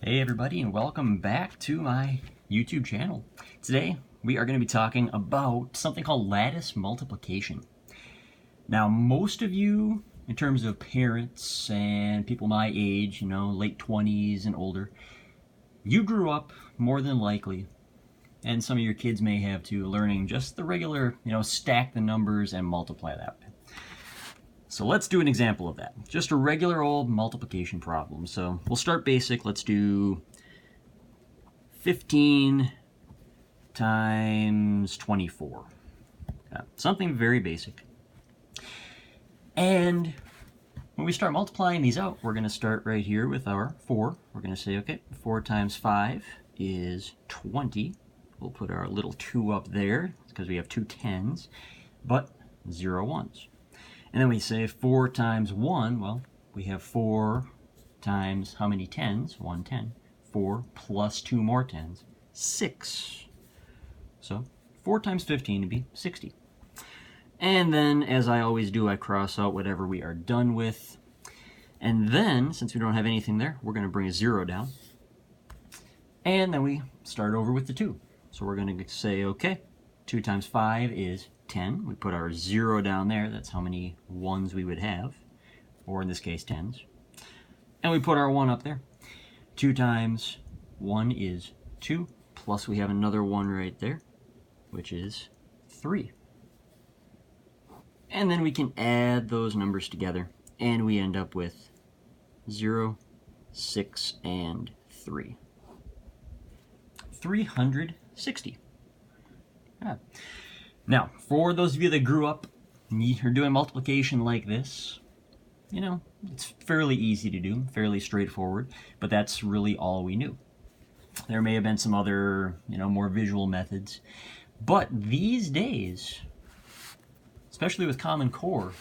Hey everybody, and welcome back to my YouTube channel. Today we are going to be talking about something called lattice multiplication. Now most of you, in terms of parents and people my age, late 20s and older, you grew up more than likely, and some of your kids may have too, learning just the regular, stack the numbers and multiply that way. So let's do an example of that. Just a regular old multiplication problem. So we'll start basic. Let's do 15 times 24. Okay. Something very basic. And when we start multiplying these out, we're going to start right here with our 4. We're going to say, okay, 4 times 5 is 20. We'll put our little 2 up there because we have 2 tens, but 0 ones. And then we say 4 times 1, well, we have 4 times how many tens? 1 10. 4 plus 2 more tens, 6. So 4 times 15 would be 60. And then, as I always do, I cross out whatever we are done with. And then, since we don't have anything there, we're going to bring a 0 down. And then we start over with the 2. So we're going to say, okay, 2 times 5 is 10. We put our 0 down there. That's how many ones we would have, or in this case, tens. And we put our 1 up there. 2 times 1 is 2, plus we have another 1 right there, which is 3. And then we can add those numbers together, and we end up with 0, 6, and 3. 360. Yeah. Now, for those of you that grew up and you're doing multiplication like this, it's fairly easy to do, fairly straightforward, but that's really all we knew. There may have been some other, more visual methods, but these days, especially with Common Core,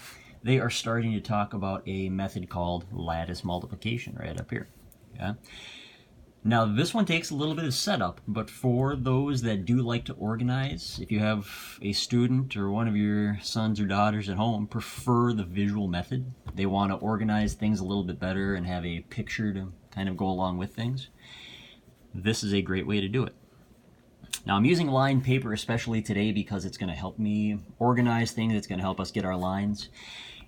they are starting to talk about a method called lattice multiplication right up here. Yeah. Now this one takes a little bit of setup, but for those that do like to organize, if you have a student or one of your sons or daughters at home prefer the visual method, they want to organize things a little bit better and have a picture to kind of go along with things, this is a great way to do it. Now I'm using lined paper especially today because it's going to help me organize things, it's going to help us get our lines,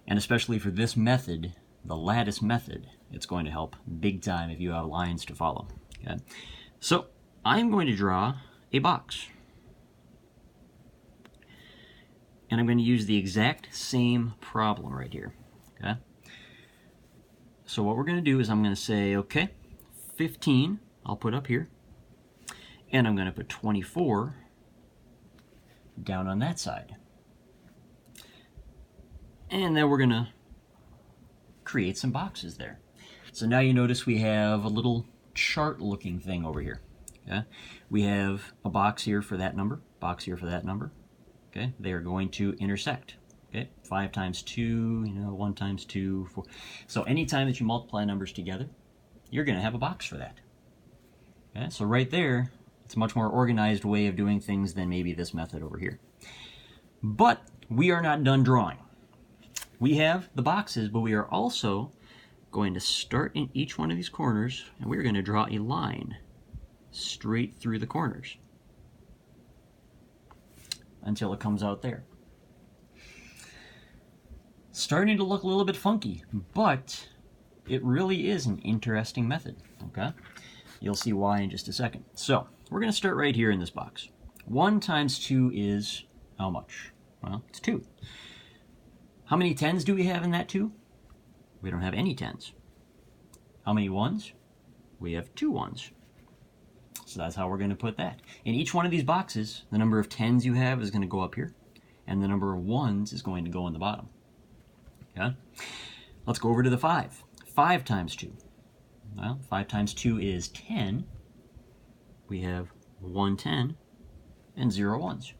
and especially for this method, the lattice method, it's going to help big time if you have lines to follow. Okay. So I'm going to draw a box. And I'm going to use the exact same problem right here. Okay. So what we're going to do is I'm going to say, okay, 15 I'll put up here. And I'm going to put 24 down on that side. And then we're going to create some boxes there. So now you notice we have a little chart looking thing over here. Okay? We have a box here for that number, box here for that number. Okay? They are going to intersect. Okay? 5 times 2, 1 times 2, 4. So anytime that you multiply numbers together, you're going to have a box for that. Okay? So right there, it's a much more organized way of doing things than maybe this method over here. But we are not done drawing. We have the boxes, but we are also going to start in each one of these corners, and we're going to draw a line straight through the corners until it comes out there. Starting to look a little bit funky, but it really is an interesting method. Okay, you'll see why in just a second. So we're going to start right here in this box. 1 times 2 is how much? Well, it's 2. How many tens do we have in that 2? We don't have any tens. How many ones? We have 2 ones. So that's how we're going to put that. In each one of these boxes, the number of tens you have is going to go up here, and the number of ones is going to go in the bottom. Okay? Let's go over to the 5. 5 times 2. Well, 5 times 2 is 10. We have 1 10 and 0 ones.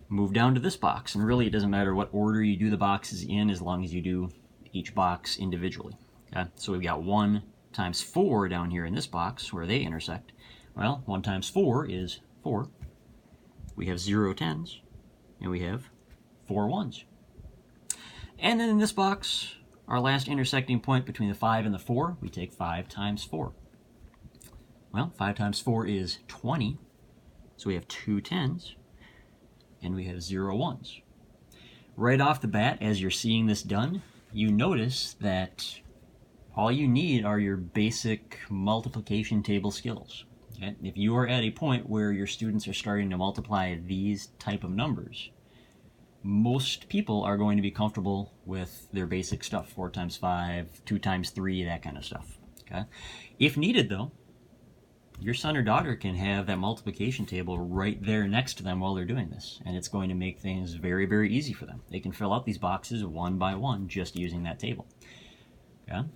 Move down to this box, and really it doesn't matter what order you do the boxes in as long as you do each box individually. Okay? So we've got 1 times 4 down here in this box where they intersect. Well, 1 times 4 is 4. We have 0 tens, and we have 4 ones. And then in this box, our last intersecting point between the 5 and the 4, we take 5 times 4. Well, 5 times 4 is 20, so we have 2 10s, and we have 0 1s. Right off the bat, as you're seeing this done, you notice that all you need are your basic multiplication table skills. Okay? If you are at a point where your students are starting to multiply these type of numbers, most people are going to be comfortable with their basic stuff, 4 times 5, 2 times 3, that kind of stuff. Okay? If needed, though, your son or daughter can have that multiplication table right there next to them while they're doing this, and it's going to make things very, very easy for them. They can fill out these boxes one by one just using that table. Okay?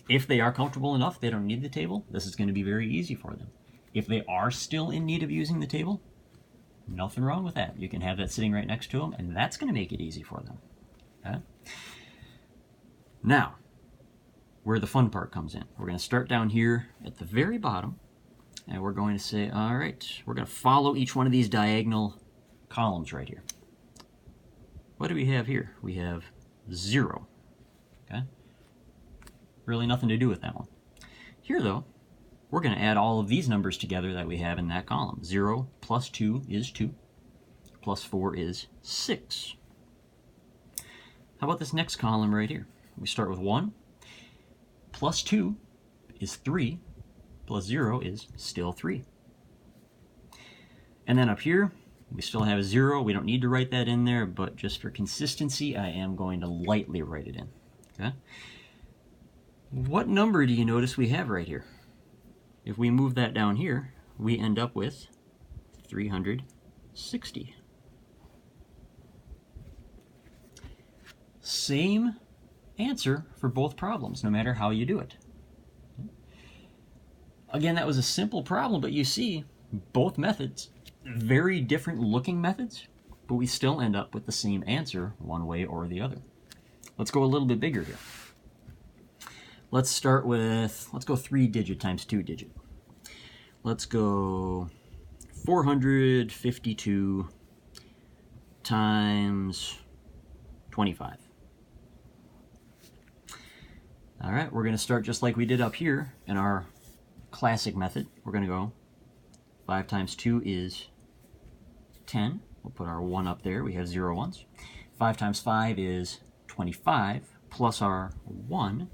If they are comfortable enough, they don't need the table, this is going to be very easy for them. If they are still in need of using the table, nothing wrong with that. You can have that sitting right next to them, and that's going to make it easy for them. Okay? Now, where the fun part comes in. We're going to start down here at the very bottom, and we're going to say, all right, we're going to follow each one of these diagonal columns right here. What do we have here? We have 0. Okay? Really nothing to do with that one. Here, though, we're going to add all of these numbers together that we have in that column. 0 plus 2 is 2, plus 4 is 6. How about this next column right here? We start with 1, plus 2 is 3, plus 0 is still 3. And then up here, we still have 0. We don't need to write that in there, but just for consistency, I am going to lightly write it in. Okay? What number do you notice we have right here? If we move that down here, we end up with 360. Same answer for both problems, no matter how you do it. Again, that was a simple problem, but you see, both methods, very different looking methods, but we still end up with the same answer one way or the other. Let's go a little bit bigger here. Let's start with, let's go 3-digit times 2-digit. Let's go 452 times 25. All right, we're going to start just like we did up here in our classic method. We're going to go 5 times 2 is 10. We'll put our 1 up there. We have 0 1s. 5 times 5 is 25, plus our 1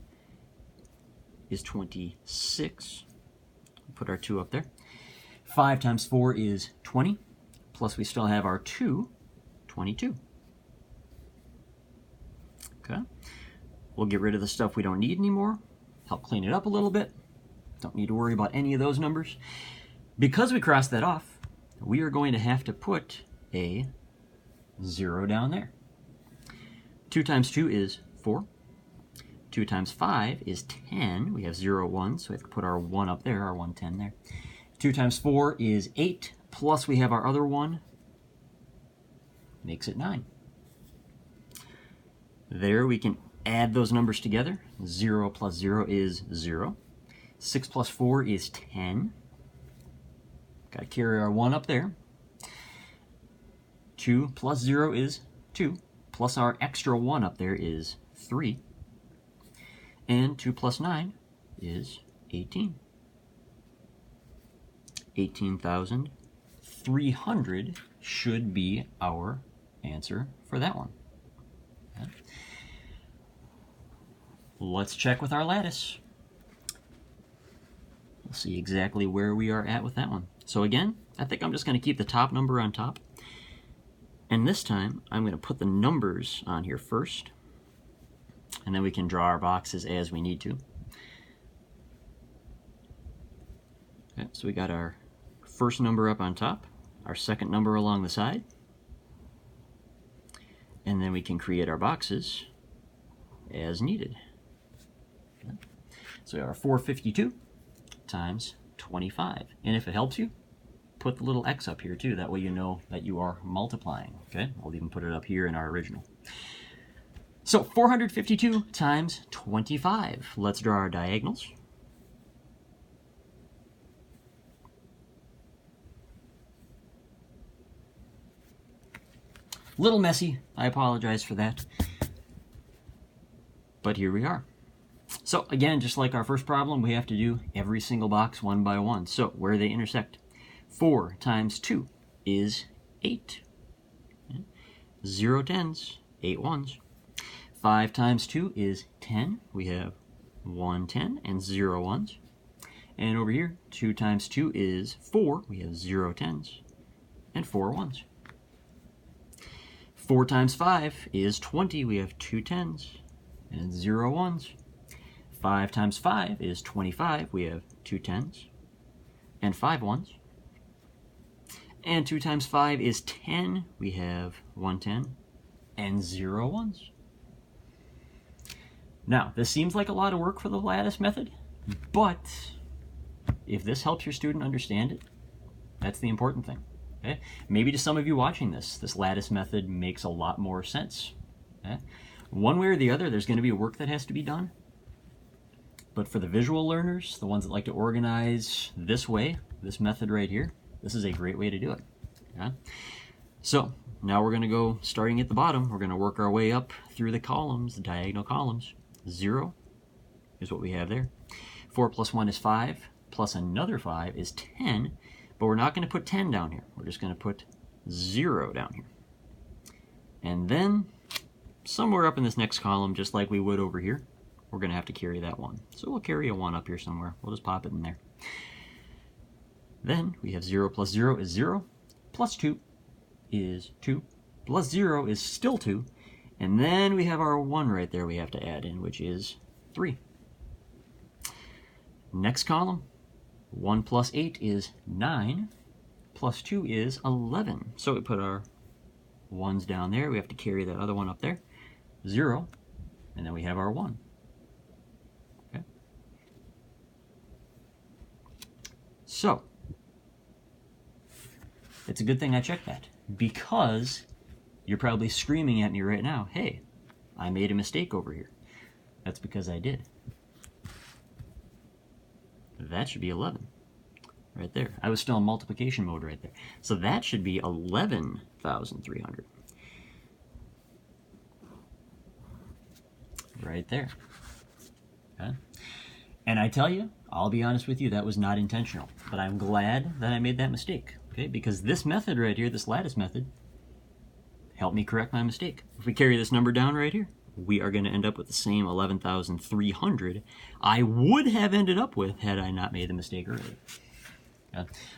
is 26. We'll put our 2 up there. 5 times 4 is 20, plus we still have our 2, 22. Okay. We'll get rid of the stuff we don't need anymore, help clean it up a little bit. Don't need to worry about any of those numbers. Because we crossed that off, we are going to have to put a 0 down there. 2 times 2 is 4. 2 times 5 is 10. We have 0 1, so we have to put our 1 up there, our 1 10 there. 2 times 4 is 8, plus we have our other 1, makes it 9. There we can add those numbers together. 0 plus 0 is 0. 6 plus 4 is 10. Got to carry our 1 up there. 2 plus 0 is 2. Plus our extra 1 up there is 3. And 2 plus 9 is 18. 18,300 should be our answer for that one. Okay. Let's check with our lattice. We'll see exactly where we are at with that one. So again, I think I'm just going to keep the top number on top. And this time, I'm going to put the numbers on here first. And then we can draw our boxes as we need to. Okay, so we got our first number up on top, our second number along the side. And then we can create our boxes as needed. Okay. So we have our 452 times 25. And if it helps you, put the little X up here too. That way you know that you are multiplying. Okay, I'll even put it up here in our original. So 452 times 25. Let's draw our diagonals. Little messy, I apologize for that. But here we are. So again, just like our first problem, we have to do every single box one by one. So where they intersect. 4 times 2 is 8. 0 tens, 8 ones. 5 times 2 is 10. We have 1 10 and 0 ones. And over here, 2 times 2 is 4. We have 0 tens and 4 ones. 4 times 5 is 20. We have 2 tens and 0 ones. 5 times 5 is 25. We have 2 tens and 5 ones. And 2 times 5 is 10. We have 1 10 and 0 ones. Now, this seems like a lot of work for the lattice method, but if this helps your student understand it, that's the important thing. Okay? Maybe to some of you watching this lattice method makes a lot more sense. Okay? One way or the other, there's going to be work that has to be done. But for the visual learners, the ones that like to organize this way, this method right here, this is a great way to do it. Okay? So now we're going to go, starting at the bottom, we're going to work our way up through the columns, the diagonal columns. 0 is what we have there. 4 plus 1 is 5, plus another 5 is 10, but we're not going to put 10 down here. We're just going to put 0 down here. And then somewhere up in this next column, just like we would over here, we're going to have to carry that 1. So we'll carry a 1 up here somewhere. We'll just pop it in there. Then we have 0 plus 0 is 0, plus 2 is 2, plus 0 is still 2, and then we have our 1 right there we have to add in, which is 3. Next column, 1 plus 8 is 9, plus 2 is 11. So we put our 1s down there. We have to carry that other one up there. 0, and then we have our 1. Okay. So it's a good thing I checked that, because you're probably screaming at me right now, hey, I made a mistake over here. That's because I did. That should be 11 right there. I was still in multiplication mode right there. So that should be 11,300 right there. Okay. And I tell you, I'll be honest with you, that was not intentional, but I'm glad that I made that mistake. Okay, because this method right here, this lattice method, helped me correct my mistake. If we carry this number down right here, we are going to end up with the same 11,300 I would have ended up with had I not made the mistake earlier.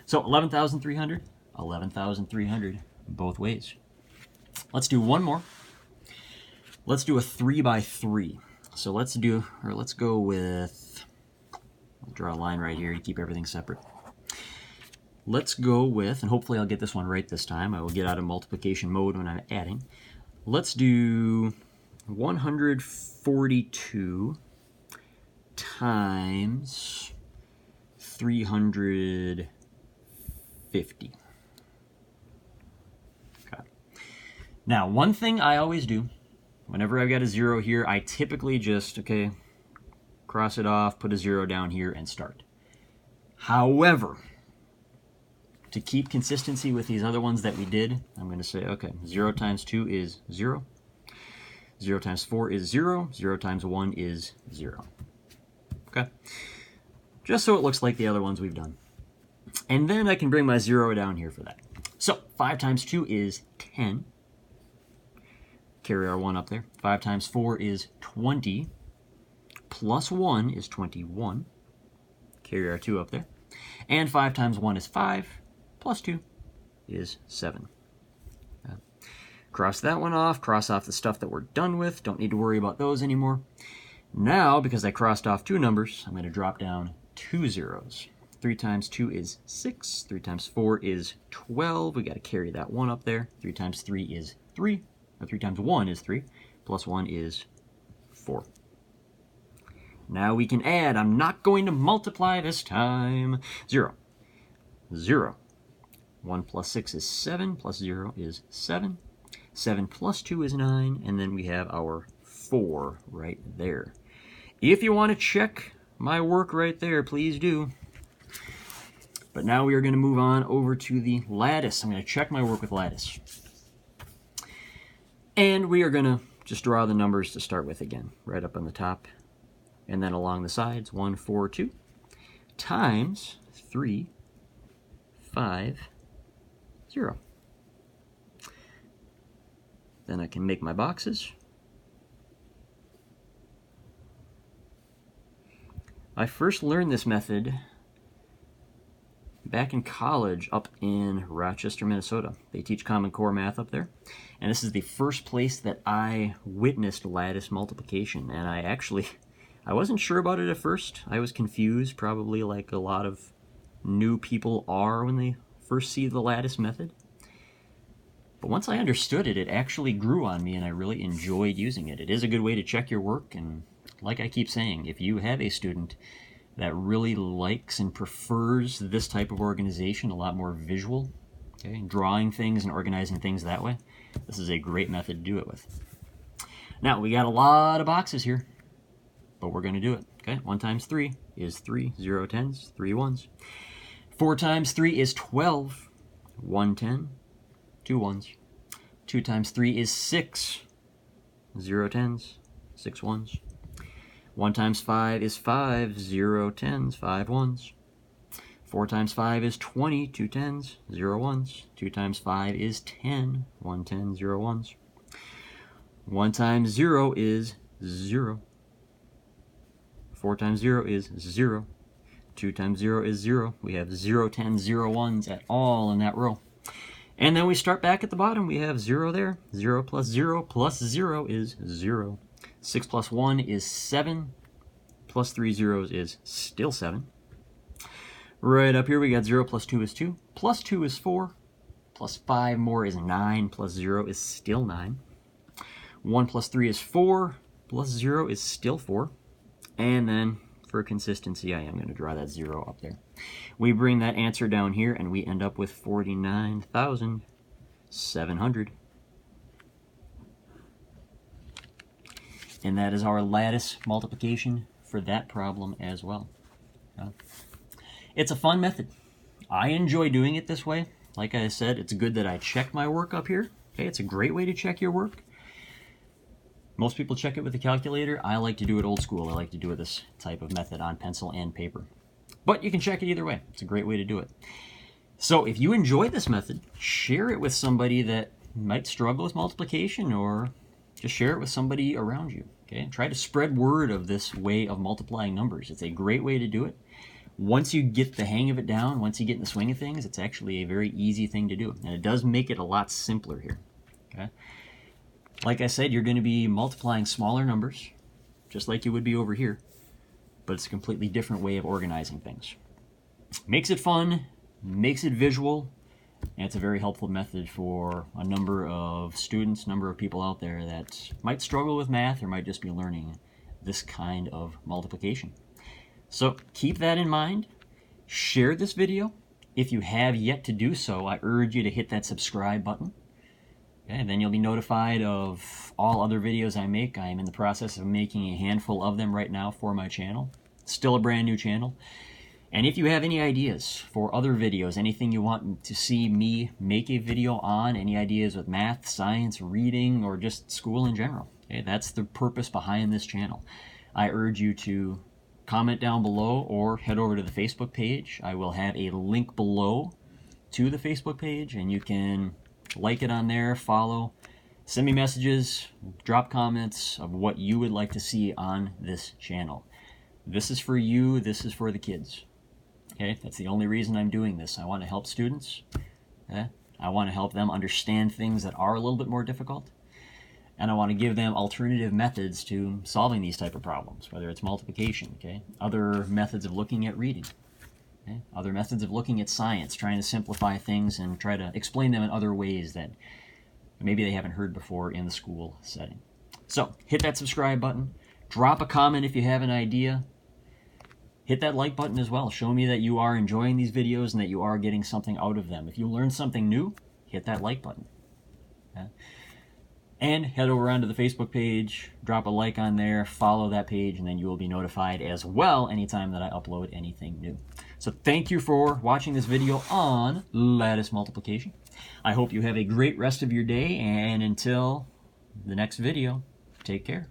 So 11,300, 11,300 both ways. Let's do one more. Let's do a 3 by 3. So let's go with, I'll draw a line right here to keep everything separate. Let's go with, and hopefully I'll get this one right this time. I will get out of multiplication mode when I'm adding. Let's do 142 times 350. Okay. Now, one thing I always do, whenever I've got a 0 here, I typically just, cross it off, put a 0 down here, and start. However, to keep consistency with these other ones that we did, I'm going to say, 0 times 2 is 0. 0 times 4 is 0. 0 times 1 is 0. Okay? Just so it looks like the other ones we've done. And then I can bring my 0 down here for that. So 5 times 2 is 10. Carry our 1 up there. 5 times 4 is 20. Plus 1 is 21. Carry our 2 up there. And 5 times 1 is 5. Plus 2 is 7. Cross that one off. Cross off the stuff that we're done with. Don't need to worry about those anymore. Now, because I crossed off 2 numbers, I'm going to drop down 2 zeros. 3 times 2 is 6. 3 times 4 is 12. We got to carry that 1 up there. 3 times 3 is 3. Or 3 times 1 is 3. Plus 1 is 4. Now we can add. I'm not going to multiply this time. 0. 0. 1 plus 6 is 7. Plus 0 is 7. 7 plus 2 is 9. And then we have our 4 right there. If you want to check my work right there, please do. But now we are going to move on over to the lattice. I'm going to check my work with lattice. And we are going to just draw the numbers to start with again, right up on the top. and then along the sides, 1, 4, 2, times 3, 5, 0. Then I can make my boxes. I first learned this method back in college up in Rochester, Minnesota. They teach Common Core math up there. And this is the first place that I witnessed lattice multiplication. And I wasn't sure about it at first. I was confused, probably like a lot of new people are when they first see the lattice method. But once I understood it, it actually grew on me and I really enjoyed using it. It is a good way to check your work, and like I keep saying, if you have a student that really likes and prefers this type of organization, a lot more visual, okay, drawing things and organizing things that way, this is a great method to do it with. Now, we got a lot of boxes here, but we're going to do it. Okay, 1 times 3 is 3, 0 tens, 3 ones. 4 times 3 is 12, 1 10, 2 ones. 2 times 3 is 6, 0 tens, 6 ones. 1 times 5 is 5, 0 tens, 5 ones. 4 times 5 is 20, 2 tens, 0 ones. 2 times 5 is 10, 1 10, 0 ones. 1 times 0 is 0. 4 times 0 is 0. 2 times 0 is 0. We have 0 tens, 0 ones at all in that row. And then we start back at the bottom. We have 0 there. 0 plus 0 is 0. 6 plus 1 is 7. Plus 3 zeros is still 7. Right up here we got 0 plus 2 is 2. Plus 2 is 4. Plus 5 more is 9. Plus 0 is still 9. 1 plus 3 is 4. Plus 0 is still 4. And then, for consistency, I am going to draw that 0 up there. We bring that answer down here, and we end up with 49,700. And that is our lattice multiplication for that problem as well. It's a fun method. I enjoy doing it this way. Like I said, it's good that I check my work up here. Okay, it's a great way to check your work. Most people check it with a calculator. I like to do it old school. I like to do it this type of method on pencil and paper. But you can check it either way. It's a great way to do it. So if you enjoy this method, share it with somebody that might struggle with multiplication, or just share it with somebody around you. Okay? Try to spread word of this way of multiplying numbers. It's a great way to do it. Once you get the hang of it down, once you get in the swing of things, it's actually a very easy thing to do. And it does make it a lot simpler here. Okay? Like I said, you're going to be multiplying smaller numbers, just like you would be over here, but it's a completely different way of organizing things. Makes it fun, makes it visual, and it's a very helpful method for a number of students, number of people out there that might struggle with math or might just be learning this kind of multiplication. So keep that in mind. Share this video. If you have yet to do so, I urge you to hit that subscribe button. Okay, and then you'll be notified of all other videos I make. I am in the process of making a handful of them right now for my channel. Still a brand new channel. And if you have any ideas for other videos, anything you want to see me make a video on, any ideas with math, science, reading, or just school in general, okay, that's the purpose behind this channel. I urge you to comment down below or head over to the Facebook page. I will have a link below to the Facebook page, and you can like it on there, follow, send me messages, drop comments of what you would like to see on this channel. This is for you, this is for the kids. Okay, that's the only reason I'm doing this. I want to help students. Okay? I want to help them understand things that are a little bit more difficult. And I want to give them alternative methods to solving these type of problems, whether it's multiplication, okay, other methods of looking at reading. Okay? Other methods of looking at science, trying to simplify things and try to explain them in other ways that maybe they haven't heard before in the school setting. So hit that subscribe button, drop a comment if you have an idea, hit that like button as well. Show me that you are enjoying these videos and that you are getting something out of them. If you learned something new, hit that like button. Okay? And head over onto the Facebook page, drop a like on there, follow that page, and then you will be notified as well anytime that I upload anything new. So thank you for watching this video on lattice multiplication. I hope you have a great rest of your day, and until the next video, take care.